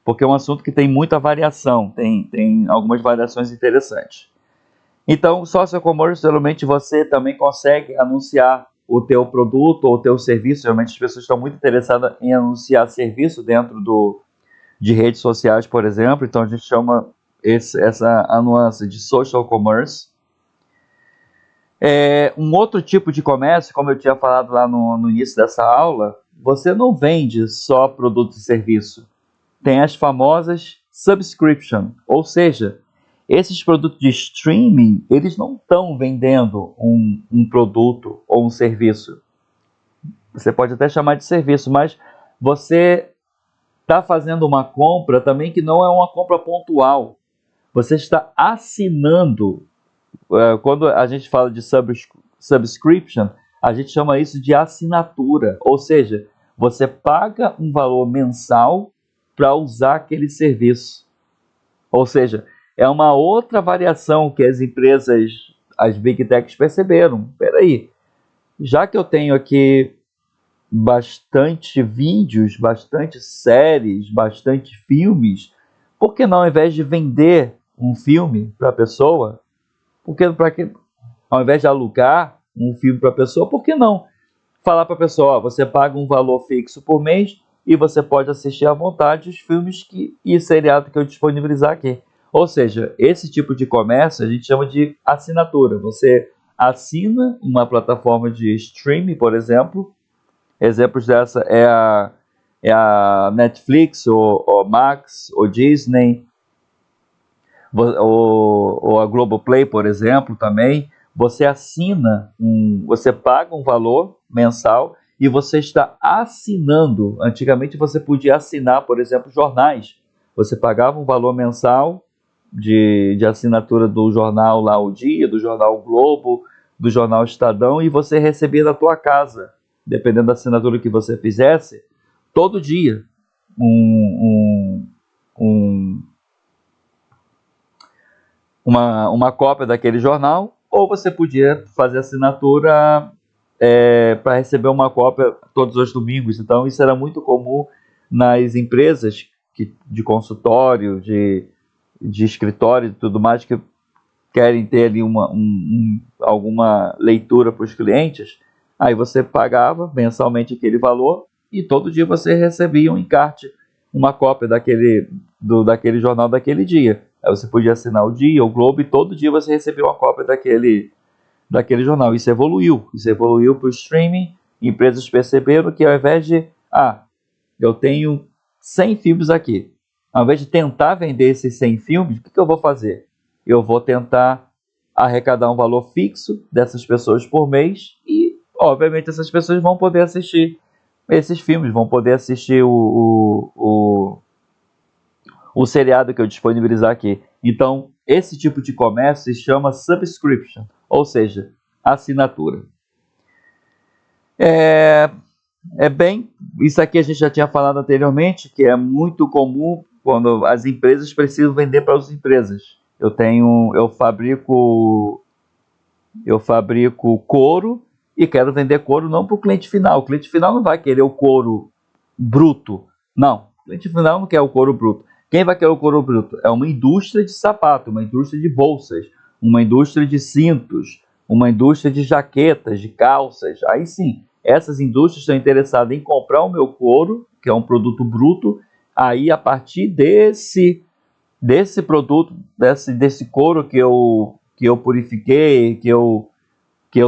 porque é um assunto que tem muita variação, tem algumas variações interessantes. Então, social commerce, geralmente você também consegue anunciar o teu produto ou o teu serviço. Geralmente as pessoas estão muito interessadas em anunciar serviço dentro de redes sociais, por exemplo. Então a gente chama essa nuance de social commerce. Um outro tipo de comércio, como eu tinha falado lá no início dessa aula, você não vende só produto e serviço. Tem as famosas subscription, ou seja, esses produtos de streaming, eles não estão vendendo um produto ou um serviço. Você pode até chamar de serviço, mas você está fazendo uma compra também que não é uma compra pontual. Você está assinando. Quando a gente fala de subscription, a gente chama isso de assinatura. Ou seja, você paga um valor mensal para usar aquele serviço. Ou seja, é uma outra variação que as empresas, as Big Techs perceberam. Espera aí, já que eu tenho aqui bastante vídeos, bastante séries, bastante filmes, por que não, ao invés de vender um filme para a pessoa, ao invés de alugar um filme para a pessoa, por que não falar para a pessoa: você paga um valor fixo por mês e você pode assistir à vontade os filmes e seriado que eu disponibilizar aqui. Ou seja, esse tipo de comércio a gente chama de assinatura. Você assina uma plataforma de streaming, por exemplo. Exemplos dessa é a Netflix, ou Max, ou Disney, ou a Globoplay, por exemplo, também. Você você paga um valor mensal e você está assinando. Antigamente você podia assinar, por exemplo, jornais. Você pagava um valor mensal de assinatura do jornal lá O Dia, do jornal o Globo, do jornal Estadão, e você recebia na tua casa, dependendo da assinatura que você fizesse, todo dia uma cópia daquele jornal, ou você podia fazer assinatura para receber uma cópia todos os domingos. Então isso era muito comum nas empresas de consultório, de escritório e tudo mais, que querem ter ali alguma leitura para os clientes. Aí você pagava mensalmente aquele valor e todo dia você recebia um encarte, uma cópia daquele jornal daquele dia. Aí você podia assinar o Dia, o Globo, e todo dia você recebia uma cópia daquele jornal. Isso evoluiu para o streaming. Empresas perceberam que ao invés de, eu tenho 100 filmes aqui, ao invés de tentar vender esses 100 filmes, o que eu vou fazer? Eu vou tentar arrecadar um valor fixo dessas pessoas por mês e, obviamente, essas pessoas vão poder assistir esses filmes, vão poder assistir o seriado que eu disponibilizar aqui. Então, esse tipo de comércio se chama subscription, ou seja, assinatura. Isso aqui a gente já tinha falado anteriormente, que é muito comum quando as empresas precisam vender para as empresas. Eu fabrico couro e quero vender couro não para o cliente final. O cliente final não vai querer o couro bruto. Não, o cliente final não quer o couro bruto. Quem vai querer o couro bruto? É uma indústria de sapato, uma indústria de bolsas, uma indústria de cintos, uma indústria de jaquetas, de calças. Aí sim, essas indústrias estão interessadas em comprar o meu couro, que é um produto bruto. Aí, a partir desse produto, desse couro que eu purifiquei, que eu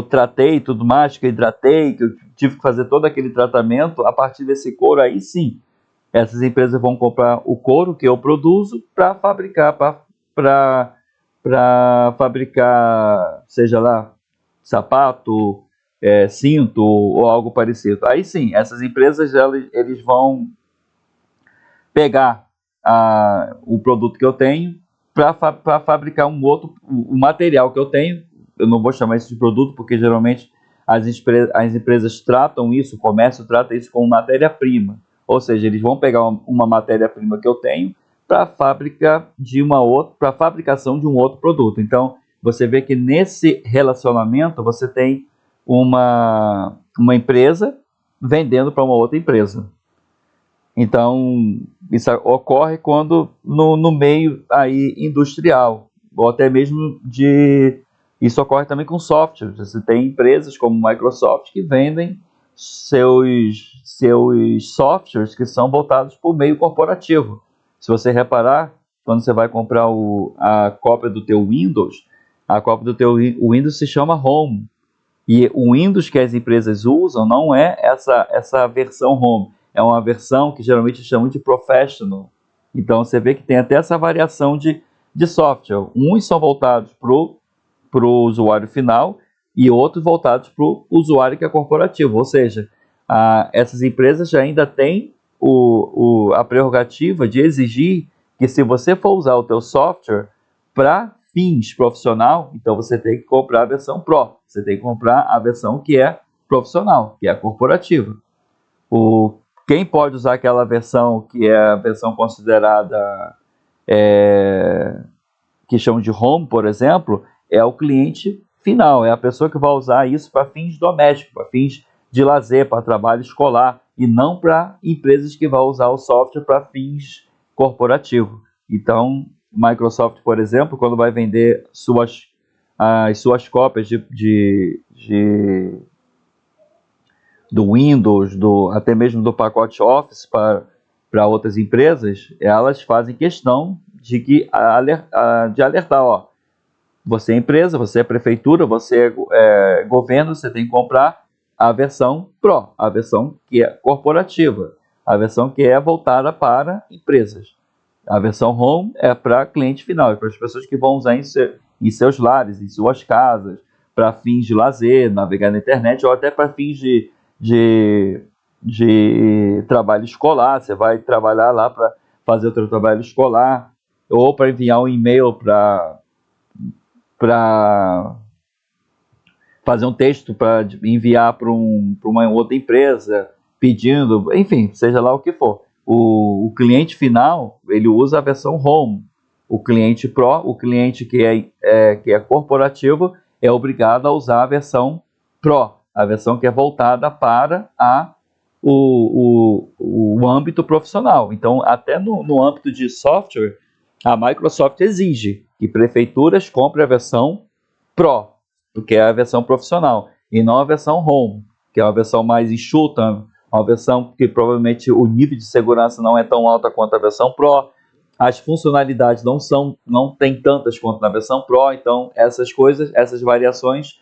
tratei e tudo mais, que eu hidratei, que eu tive que fazer todo aquele tratamento, a partir desse couro, aí sim, essas empresas vão comprar o couro que eu produzo para fabricar, para fabricar, seja lá, sapato, cinto ou algo parecido. Aí sim, essas empresas eles vão pegar o produto que eu tenho para fabricar o material que eu tenho. Eu não vou chamar isso de produto, porque geralmente as empresas tratam isso, o comércio trata isso como matéria-prima. Ou seja, eles vão pegar uma matéria-prima que eu tenho para fabricação de um outro produto. Então, você vê que nesse relacionamento você tem uma empresa vendendo para uma outra empresa. Então, isso ocorre quando no meio aí industrial, ou até mesmo isso ocorre também com softwares. Você tem empresas como Microsoft que vendem seus softwares que são voltados para o meio corporativo. Se você reparar, quando você vai comprar a cópia do teu Windows, a cópia do teu Windows se chama Home. E o Windows que as empresas usam não é essa versão Home, é uma versão que geralmente chamam de Professional. Então você vê que tem até essa variação de software. Uns são voltados para o usuário final e outros voltados para o usuário que é corporativo. Ou seja, essas empresas já ainda têm a prerrogativa de exigir que, se você for usar o teu software para fins profissional, então você tem que comprar a versão Pro. Você tem que comprar a versão que é profissional, que é corporativa. Quem pode usar aquela versão que é a versão considerada, que chamam de Home, por exemplo, é o cliente final, é a pessoa que vai usar isso para fins domésticos, para fins de lazer, para trabalho escolar, e não para empresas que vão usar o software para fins corporativos. Então, Microsoft, por exemplo, quando vai vender as suas cópias do Windows, até mesmo do pacote Office para outras empresas, elas fazem questão de alertar, você é empresa, você é prefeitura, você é governo, você tem que comprar a versão Pro, a versão que é corporativa, a versão que é voltada para empresas. A versão Home é para cliente final, é para as pessoas que vão usar em seus lares, em suas casas, para fins de lazer, navegar na internet, ou até para fins de trabalho escolar. Você vai trabalhar lá para fazer o seu trabalho escolar, ou para enviar um e-mail para fazer um texto para enviar para uma outra empresa, pedindo, enfim, seja lá o que for. O cliente final, ele usa a versão Home. O cliente Pro, o cliente que é corporativo, é obrigado a usar a versão Pro, a versão que é voltada para o âmbito profissional. Então, até no âmbito de software, a Microsoft exige que prefeituras comprem a versão Pro, porque é a versão profissional, e não a versão Home, que é uma versão mais enxuta, uma versão que provavelmente o nível de segurança não é tão alto quanto a versão Pro, as funcionalidades não tem tantas quanto na versão Pro, então essas coisas, essas variações,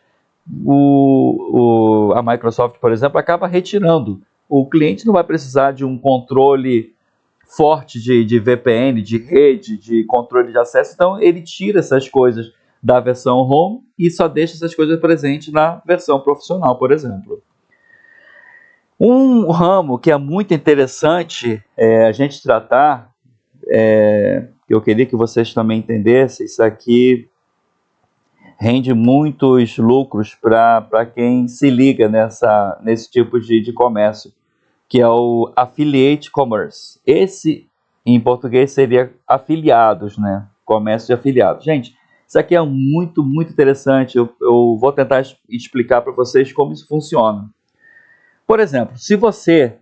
a Microsoft, por exemplo, acaba retirando. O cliente não vai precisar de um controle forte de VPN, de rede, de controle de acesso, então ele tira essas coisas da versão Home e só deixa essas coisas presentes na versão profissional, por exemplo. Um ramo que é muito interessante a gente tratar, eu queria que vocês também entendessem, isso aqui rende muitos lucros para quem se liga nesse tipo de comércio, que é o Affiliate Commerce. Esse, em português, seria afiliados, né? Comércio de afiliados. Gente, isso aqui é muito, muito interessante. Eu vou tentar explicar para vocês como isso funciona. Por exemplo, se você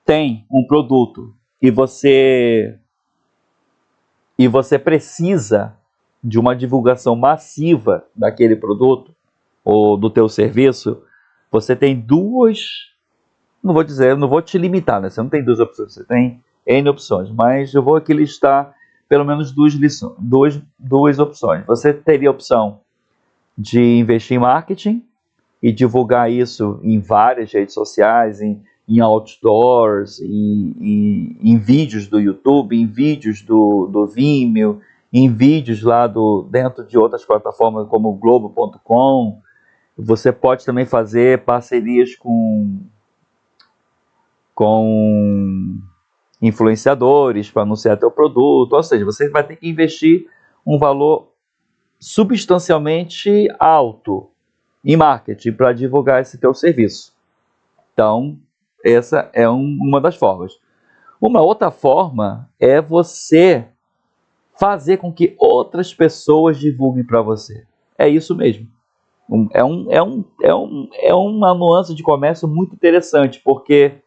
tem um produto e você precisa de uma divulgação massiva daquele produto ou do teu serviço, você tem não vou te limitar, né? Você não tem duas opções, você tem N opções, mas eu vou aqui listar pelo menos duas opções. Você teria a opção de investir em marketing e divulgar isso em várias redes sociais, em outdoors, em vídeos do YouTube, em vídeos do Vimeo, em vídeos lá dentro de outras plataformas como Globo.com. Você pode também fazer parcerias com influenciadores para anunciar teu produto, ou seja, você vai ter que investir um valor substancialmente alto em marketing para divulgar esse teu serviço. Então, essa é uma das formas. Uma outra forma é você fazer com que outras pessoas divulguem para você. É isso mesmo. É uma nuance de comércio muito interessante, porque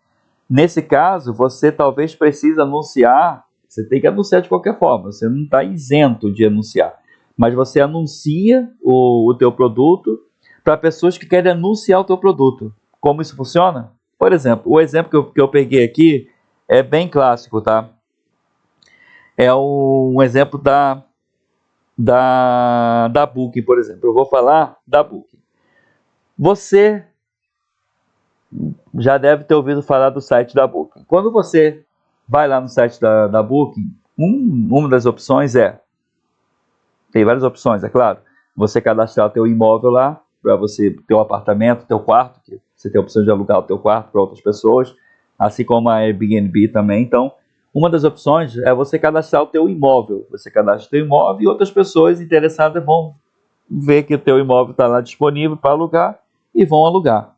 nesse caso, você talvez precise anunciar, você tem que anunciar de qualquer forma, você não está isento de anunciar, mas você anuncia o teu produto para pessoas que querem anunciar o teu produto. Como isso funciona? Por exemplo, o exemplo que eu peguei aqui é bem clássico, tá? É um exemplo da Booking, por exemplo. Eu vou falar da Booking. Você já deve ter ouvido falar do site da Booking. Quando você vai lá no site da Booking, uma das opções tem várias opções, é claro, você cadastrar o teu imóvel lá, para você ter um apartamento, teu quarto, que você tem a opção de alugar o teu quarto para outras pessoas, assim como a Airbnb também. Então, uma das opções é você cadastrar o teu imóvel. Você cadastra o teu imóvel e outras pessoas interessadas vão ver que o teu imóvel está lá disponível para alugar e vão alugar.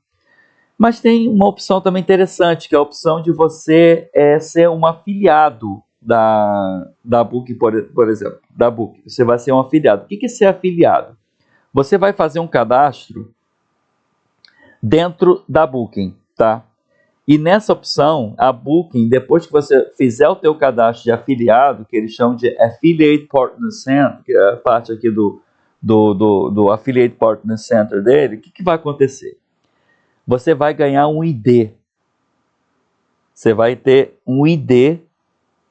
Mas tem uma opção também interessante, que é a opção de você ser um afiliado da Booking, por exemplo. Da Booking. Você vai ser um afiliado. O que é ser afiliado? Você vai fazer um cadastro dentro da Booking, tá? E nessa opção, a Booking, depois que você fizer o teu cadastro de afiliado, que eles chamam de Affiliate Partner Center, que é a parte aqui do Affiliate Partner Center dele, o que vai acontecer? Você vai ganhar um ID. Você vai ter um ID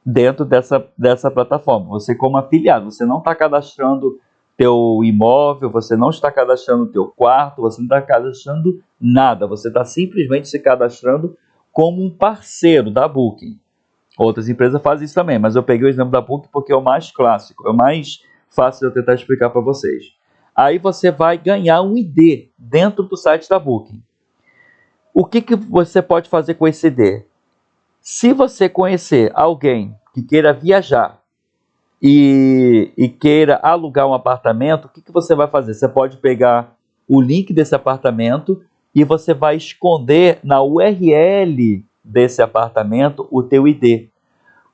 dentro dessa plataforma. Você como afiliado, você não está cadastrando teu imóvel, você não está cadastrando teu quarto, você não está cadastrando nada. Você está simplesmente se cadastrando como um parceiro da Booking. Outras empresas fazem isso também, mas eu peguei o exemplo da Booking porque é o mais clássico, é o mais fácil de eu tentar explicar para vocês. Aí você vai ganhar um ID dentro do site da Booking. O que você pode fazer com esse ID? Se você conhecer alguém que queira viajar e queira alugar um apartamento, o que você vai fazer? Você pode pegar o link desse apartamento e você vai esconder na URL desse apartamento o teu ID.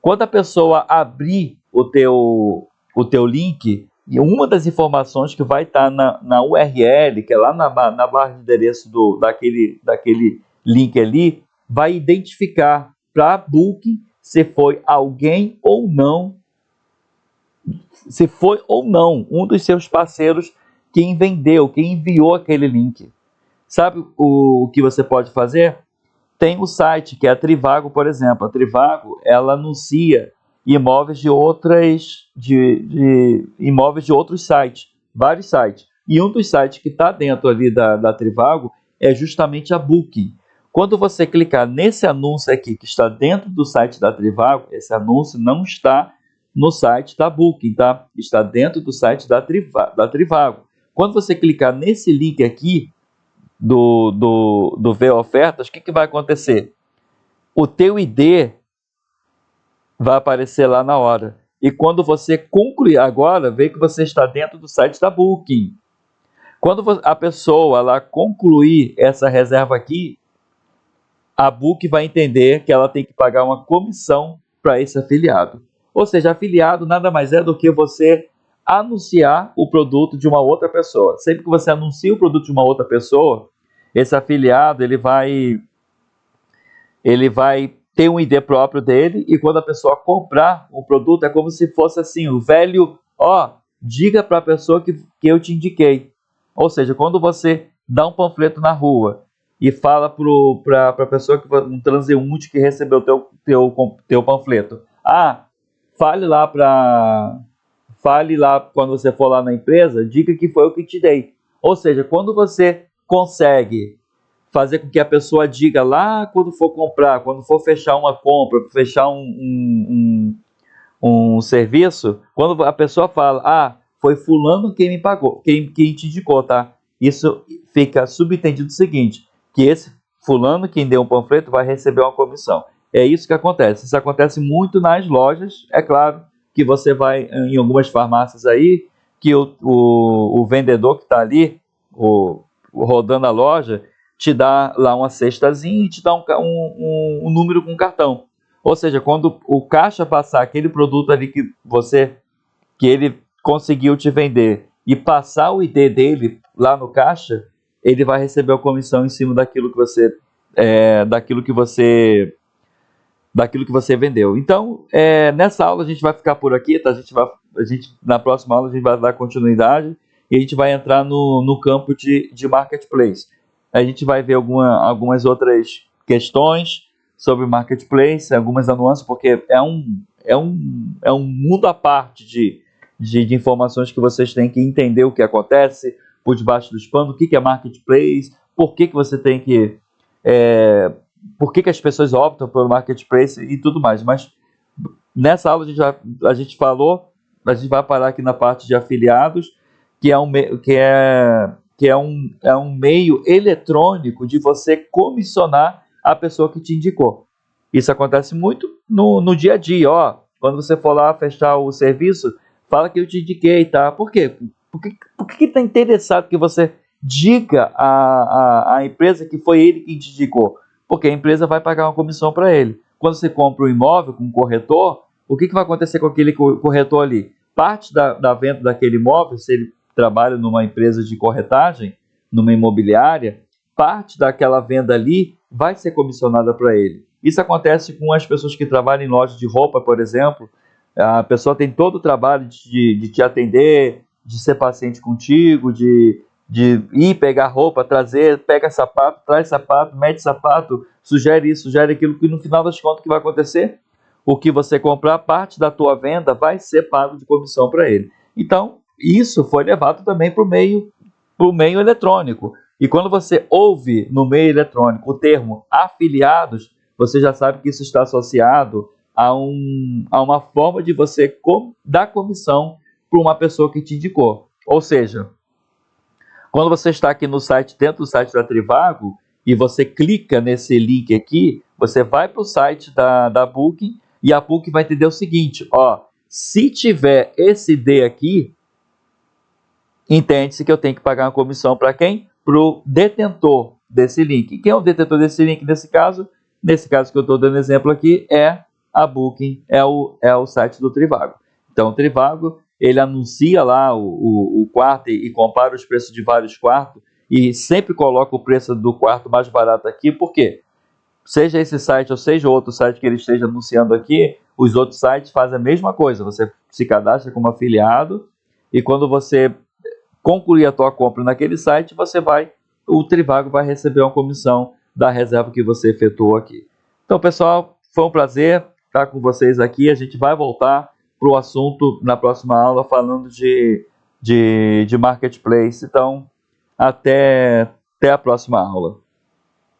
Quando a pessoa abrir o teu link, E uma das informações que vai estar na URL, que é lá na barra de endereço daquele link ali, vai identificar para Booking se foi alguém ou não, se foi ou não um dos seus parceiros quem vendeu, quem enviou aquele link. Sabe o que você pode fazer? Tem o site, que é a Trivago, por exemplo. A Trivago, ela anuncia imóveis de imóveis de outros sites, vários sites. E um dos sites que está dentro ali da Trivago é justamente a Booking. Quando você clicar nesse anúncio aqui, que está dentro do site da Trivago, esse anúncio não está no site da Booking, tá? Está dentro do site da Trivago. Quando você clicar nesse link aqui, do Ver Ofertas, o que vai acontecer? O teu ID vai aparecer lá na hora. E quando você concluir, agora vê que você está dentro do site da Booking. Quando a pessoa lá concluir essa reserva aqui, a Booking vai entender que ela tem que pagar uma comissão para esse afiliado. Ou seja, afiliado nada mais é do que você anunciar o produto de uma outra pessoa. Sempre que você anuncia o produto de uma outra pessoa, esse afiliado ele vai ter um ID próprio dele, e quando a pessoa comprar o produto, é como se fosse assim, o velho, diga para a pessoa que eu te indiquei. Ou seja, quando você dá um panfleto na rua e fala para a pessoa, um transeunte que recebeu teu panfleto, fale lá quando você for lá na empresa, diga que foi eu que te dei. Ou seja, quando você consegue fazer com que a pessoa diga lá quando for comprar, quando for fechar uma compra, fechar um serviço, quando a pessoa fala, foi fulano quem me pagou, quem te indicou, tá? Isso fica subentendido o seguinte, que esse fulano quem deu um panfleto vai receber uma comissão. É isso que acontece. Isso acontece muito nas lojas. É claro que você vai em algumas farmácias aí, que o vendedor que está ali, rodando a loja, te dá lá uma cestazinha e te dá um número com cartão. Ou seja, quando o caixa passar aquele produto ali que ele conseguiu te vender e passar o ID dele lá no caixa, ele vai receber a comissão em cima daquilo que você vendeu. Então, nessa aula a gente vai ficar por aqui, tá? Na próxima aula a gente vai dar continuidade e a gente vai entrar no campo de marketplace. A gente vai ver algumas outras questões sobre marketplace, algumas nuances, porque é um mundo à parte de informações que vocês têm que entender o que acontece por debaixo dos panos, o que é marketplace, por que você tem que... por que as pessoas optam pelo marketplace e tudo mais. Mas nessa aula a gente vai parar aqui na parte de afiliados, que é um meio eletrônico de você comissionar a pessoa que te indicou. Isso acontece muito no dia a dia. Quando você for lá fechar o serviço, fala que eu te indiquei, tá? Por quê? Por que está interessado que você diga à empresa que foi ele que te indicou? Porque a empresa vai pagar uma comissão para ele. Quando você compra um imóvel com um corretor, o que vai acontecer com aquele corretor ali? Parte da venda daquele imóvel, se ele trabalha numa empresa de corretagem, numa imobiliária, parte daquela venda ali vai ser comissionada para ele. Isso acontece com as pessoas que trabalham em lojas de roupa, por exemplo. A pessoa tem todo o trabalho de te atender, de ser paciente contigo, de ir pegar roupa, pega sapato, traz sapato, mete sapato, sugere isso, sugere aquilo, que no final das contas o que vai acontecer? O que você comprar, parte da tua venda vai ser pago de comissão para ele. Então, isso foi levado também para o meio eletrônico. E quando você ouve no meio eletrônico o termo afiliados, você já sabe que isso está associado a uma forma de você dar comissão para uma pessoa que te indicou. Ou seja, quando você está aqui no site, dentro do site da Trivago, e você clica nesse link aqui, você vai para o site da Booking, e a Booking vai entender o seguinte, se tiver esse ID aqui, entende-se que eu tenho que pagar uma comissão para quem? Para o detentor desse link. Quem é o detentor desse link nesse caso? Nesse caso que eu estou dando exemplo aqui, é a Booking, é o site do Trivago. Então, o Trivago, ele anuncia lá o quarto e compara os preços de vários quartos e sempre coloca o preço do quarto mais barato aqui. Por quê? Seja esse site ou seja outro site que ele esteja anunciando aqui, os outros sites fazem a mesma coisa. Você se cadastra como afiliado e quando você concluir a tua compra naquele site, o Trivago vai receber uma comissão da reserva que você efetuou aqui. Então, pessoal, foi um prazer estar com vocês aqui. A gente vai voltar para o assunto na próxima aula falando de marketplace. Então, até a próxima aula.